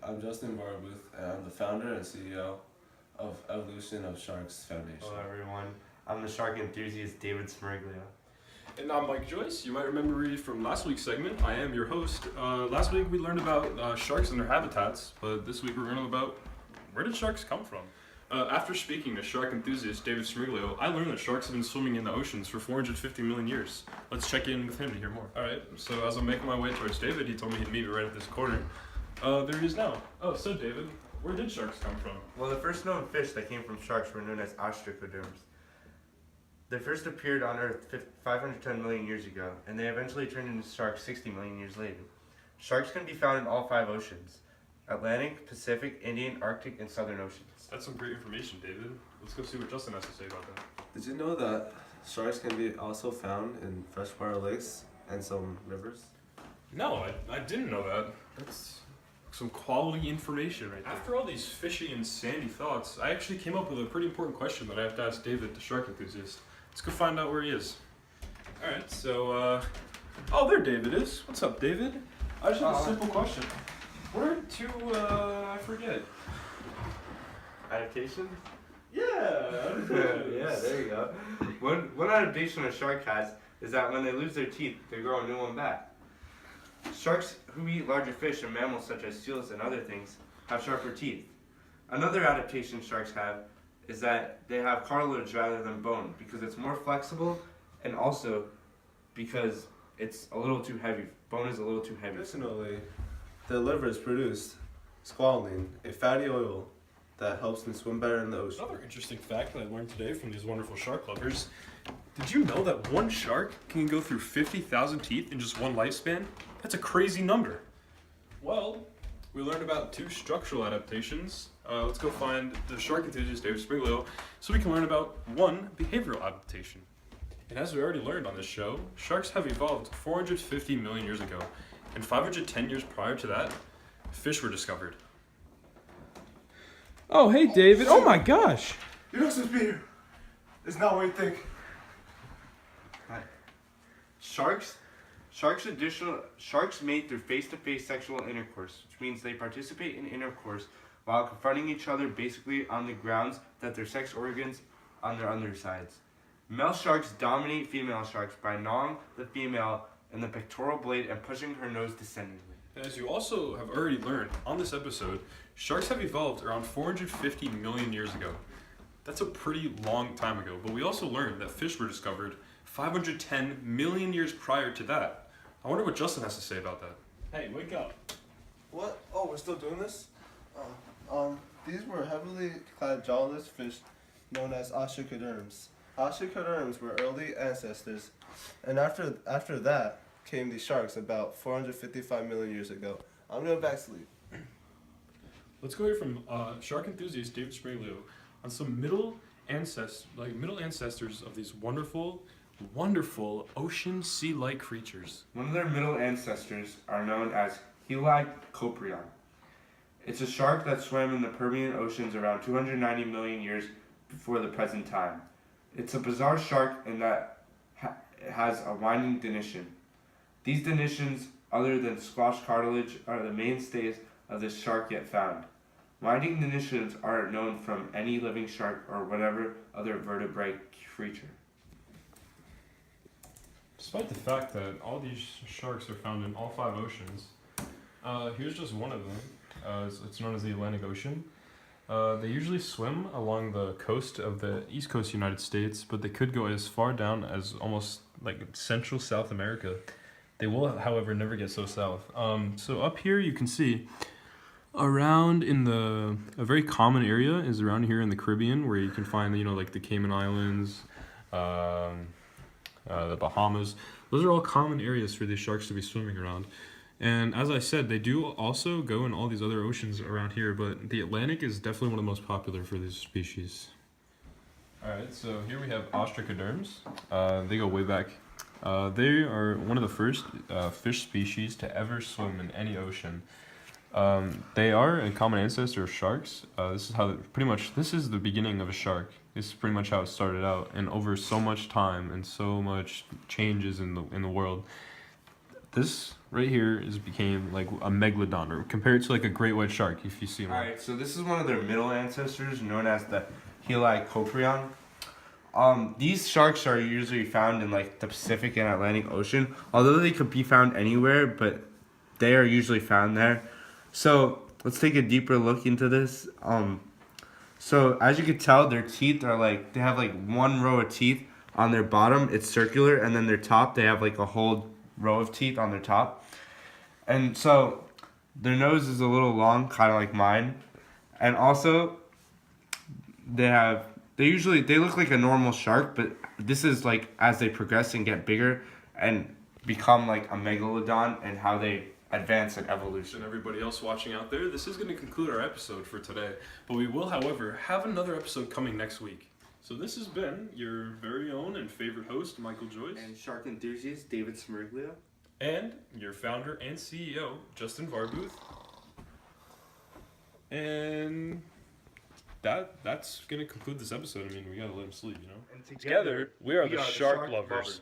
I'm Justin Barbuth, and I'm the founder and CEO of Evolution of Sharks Foundation. Hello everyone, I'm the shark enthusiast David Smirglio. And I'm Mike Joyce. You might remember me from last week's segment. I am your host. Last week we learned about sharks and their habitats, but this week we're learning about where did sharks come from? After speaking to shark enthusiast David Smirglio, I learned that sharks have been swimming in the oceans for 450 million years. Let's check in with him to hear more. Alright, so as I'm making my way towards David, he told me he'd meet me right at this corner. There he is now. Oh, so David, where did sharks come from? Well, the first known fish that came from sharks were known as ostracoderms. They first appeared on Earth 510 million years ago, and they eventually turned into sharks 60 million years later. Sharks can be found in all 5 oceans: Atlantic, Pacific, Indian, Arctic, and Southern Oceans. That's some great information, David. Let's go see what Justin has to say about that. Did you know that sharks can be also found in freshwater lakes and some rivers? No, I didn't know that. That's some quality information right there. After all these fishy and sandy thoughts, I actually came up with a pretty important question that I have to ask David, the shark enthusiast. Let's go find out where he is. Alright, so, oh, there David is. What's up, David? I just have a simple question. Where to, I forget. Adaptation? Yeah, Yeah, there you go. One adaptation a shark has is that when they lose their teeth, they grow a new one back. Sharks who eat larger fish and mammals such as seals and other things have sharper teeth. Another adaptation sharks have is that they have cartilage rather than bone because it's more flexible, and also because it's a little too heavy. Bone is a little too heavy. Additionally, the liver is produced squalene, a fatty oil that helps them swim better in the ocean. Another interesting fact that I learned today from these wonderful shark lovers. Did you know that one shark can go through 50,000 teeth in just one lifespan? That's a crazy number. Well, we learned about 2 structural adaptations. Let's go find the shark enthusiast David Smirglio so we can learn about 1 behavioral adaptation. And as we already learned on this show, sharks have evolved 450 million years ago, and 510 years prior to that, fish were discovered. Oh, hey, David. Oh, my gosh. You're not supposed to be here. It's not what you think. Sharks mate through face-to-face sexual intercourse, which means they participate in intercourse while confronting each other basically on the grounds that their sex organs on their undersides. Male sharks dominate female sharks by gnawing the female in the pectoral blade and pushing her nose descendingly. As you also have already learned on this episode, sharks have evolved around 450 million years ago. That's a pretty long time ago, but we also learned that fish were discovered 510 million years prior to that. I wonder what Justin has to say about that. Hey, wake up. What? Oh, we're still doing this? These were heavily clad jawless fish known as ostracoderms. Ostracoderms were early ancestors, and after that came the sharks about 455 million years ago. I'm going back to sleep. Let's go here from shark enthusiast David Smirglio on some middle ancestors of these wonderful ocean sea-like creatures. One of their middle ancestors are known as Helicoprion. It's a shark that swam in the Permian oceans around 290 million years before the present time. It's a bizarre shark in that it has a winding dentition. These dentitions, other than squash cartilage, are the mainstays of this shark yet found. Winding dentitions are known from any living shark or whatever other vertebrate creature. Despite the fact that all these sharks are found in all 5 oceans, here's just one of them. It's known as the Atlantic Ocean. They usually swim along the coast of the east coast United States, but they could go as far down as almost like central South America. They will, however, never get so south. So up here you can see around in a very common area is around here in the Caribbean, where you can find, like the Cayman Islands, the Bahamas. Those are all common areas for these sharks to be swimming around. And as I said, they do also go in all these other oceans around here, but the Atlantic is definitely one of the most popular for these species. Alright, so here we have ostracoderms. They go way back. They are one of the first fish species to ever swim in any ocean. They are a common ancestor of sharks. This is the beginning of a shark. This is pretty much how it started out, and over so much time and so much changes in the world, this right here is became like a megalodon, or compared to like a great white shark, if you see one. Alright, so this is one of their middle ancestors, known as the Helicoprion. These sharks are usually found in like the Pacific and Atlantic Ocean, although they could be found anywhere, but they are usually found there. So let's take a deeper look into this. So as you can tell, their teeth are like, they have like one row of teeth on their bottom, it's circular, and then their top, they have like a whole row of teeth on their top. And so their nose is a little long, kind of like mine. And also, they look like a normal shark, but this is like as they progress and get bigger and become like a megalodon, and how they advance in evolution. And everybody else watching out there, this is going to conclude our episode for today. But we will, however, have another episode coming next week. So this has been your very own and favorite host, Michael Joyce. And shark enthusiast, David Smirglia. And your founder and CEO, Justin Varbuth. And that's going to conclude this episode. I mean, we got to let him sleep, you know? And Together, we are the Shark Lovers.